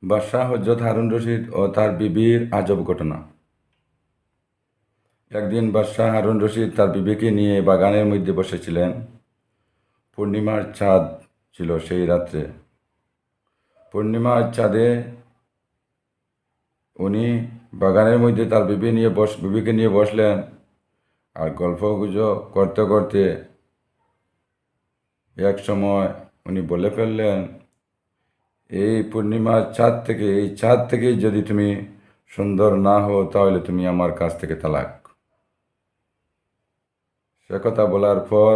বাদশাহ হযরত হারুন রশিদ ও তার বিবির আজব ঘটনা। একদিন বাদশাহ হারুন রশিদ তার বিবিকে নিয়ে বাগানের মধ্যে বসেছিলেন। পূর্ণিমার চাঁদ ছিল সেই রাত্রে। পূর্ণিমার চাঁদে উনি বাগানের মধ্যে তার বিবিকে নিয়ে বসলেন আর গল্পগুজব করতে করতে এক সময় উনি বলে ফেললেন, এই চাঁদ থেকে যদি তুমি সুন্দর না হও তাহলে তুমি আমার কাছ থেকে তালাক। সে কথা বলার পর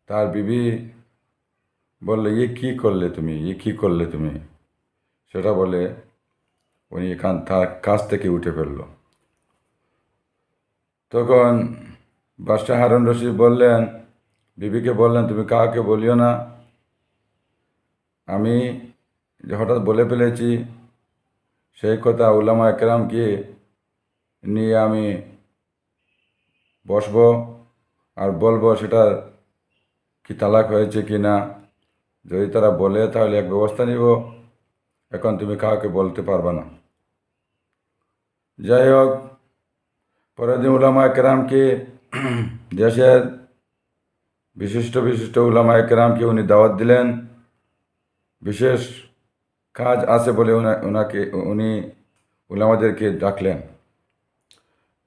তার বিবি বলল, এ কি করলে তুমি সেটা বলে উনি তার কাছ থেকে উঠে ফেলল। তখন বাদশাহ হারুন রশিদ বিবিকে বললেন, তুমি কাউকে বলিও না, আমি যে হঠাৎ বলে ফেলেছি সেই কথা উলামা একরামকে নিয়ে আমি বসবো আর বলবো সেটা কি তালাক হয়েছে কি না। যদি তারা বলে তাহলে এক ব্যবস্থা নিব, এখন তুমি কাউকে বলতে পারবে না। যাই হোক, পরের দিন উলামা একরামকে দেশের বিশিষ্ট উলামা একরামকে উনি দাওয়াত দিলেন। বিশেষ কাজ আছে বলে উনি উলামাদেরকে ডাকলেন।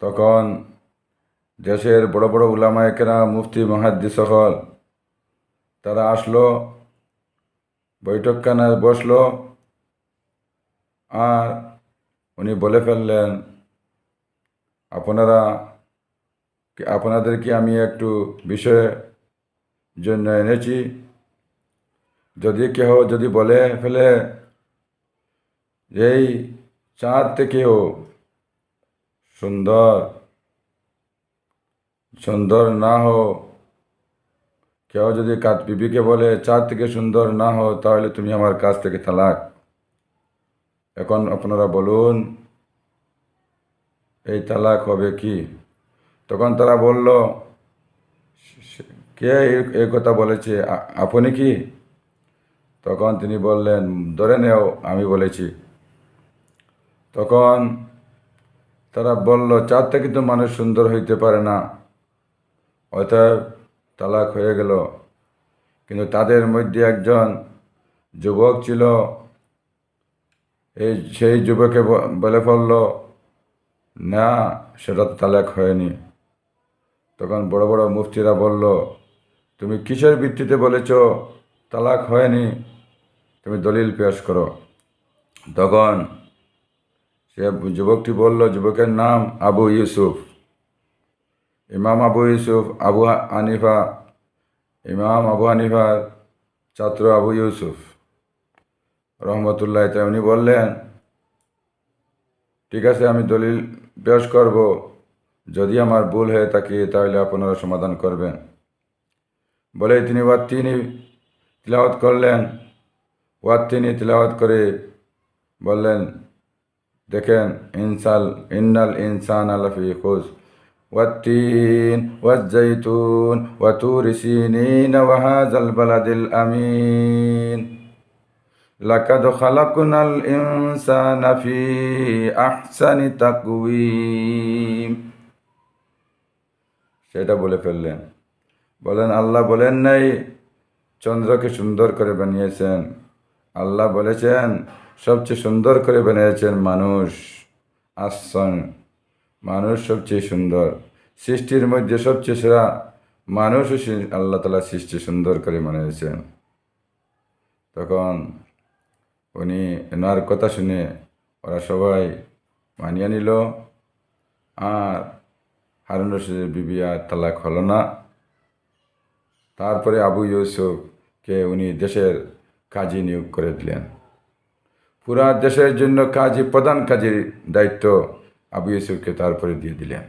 তখন দেশের বড় বড় উলামা একরাম, মুফতি, মুহাদ্দিস সকল তারা আসলো, বৈঠকখানায় বসলো আর উনি বলে ফেললেন, আপনাদেরকে আমি একটু বিষয়ের জন্য এনেছি। যদি বলে ফেলে এই চাঁদ থেকেও সুন্দর না হো, কেউ যদি বিবিকে বলে চাঁদ থেকে সুন্দর না হো তাহলে তুমি আমার কাছ থেকে তালাক। এখন আপনারা বলুন এই তালাক হবে কি? তখন তারা বলল, কে এই কথা বলেছে, আপনি কি? তখন তিনি বললেন, ধরে নেও আমি বলেছি। তখন তারা বলল, চাঁদ থেকে তো মানুষ সুন্দর হইতে পারে না, অতএব তালাক হয়ে গেল। কিন্তু তাদের মধ্যে একজন যুবক ছিল, সেই যুবকে বলে ফেলল, না, সেটা তো তালাক হয়নি। তখন বড় বড় মুফতিরা বলল, তুমি কিসের ভিত্তিতে বলেছ তালাক হয়নি, তুমি দলিল পেশ করো। তখন সে যুবকটি বলল, যুবকের নাম আবু ইউসুফ, ইমাম আবু হানিফার ছাত্র আবু ইউসুফ রহমতুল্লাহ। উনি বললেন, ঠিক আছে, আমি দলিল পেশ করব, যদি আমার ভুল হয়ে থাকে তাহলে আপনারা সমাধান করবেন। বলে তিনি তিলাওয়াত করলেন। তিলাওয়াত করে বললেন, দেখেন, ইন্নাল ইনসান লাফি খুস ওয়াত্তিন ওয়াজ্জাইতুন ওয়া তুরি সিনিন ওয়া হাযাল বালাদিল আমিন লাকাদ খালাকনাল ইনসানা ফি আহসানি তাকওয়িম। সেটা বলে ফেললেন। আল্লাহ বলেন নাই চন্দ্রকে সুন্দর করে বানিয়েছেন, আল্লাহ বলেছেন সবচেয়ে সুন্দর করে বানিয়েছেন মানুষ। মানুষ সবচেয়ে সুন্দর, সৃষ্টির মধ্যে সবচেয়ে সেরা মানুষও আল্লাহ তাআলা সৃষ্টি সুন্দর করে বানিয়েছেন। তখন উনি এনার কথা শুনে ওরা সবাই মানিয়ে নিল, আর হারুন রশিদের বিবি আর তালাক হলো না। তারপরে আবু ইউসুফকে উনি দেশের কাজী নিয়োগ করে দিলেন। পুরা দেশের জন্য প্রধান কাজীর দায়িত্ব আবু ইউসুফকে তারপরে দিয়ে দিলেন।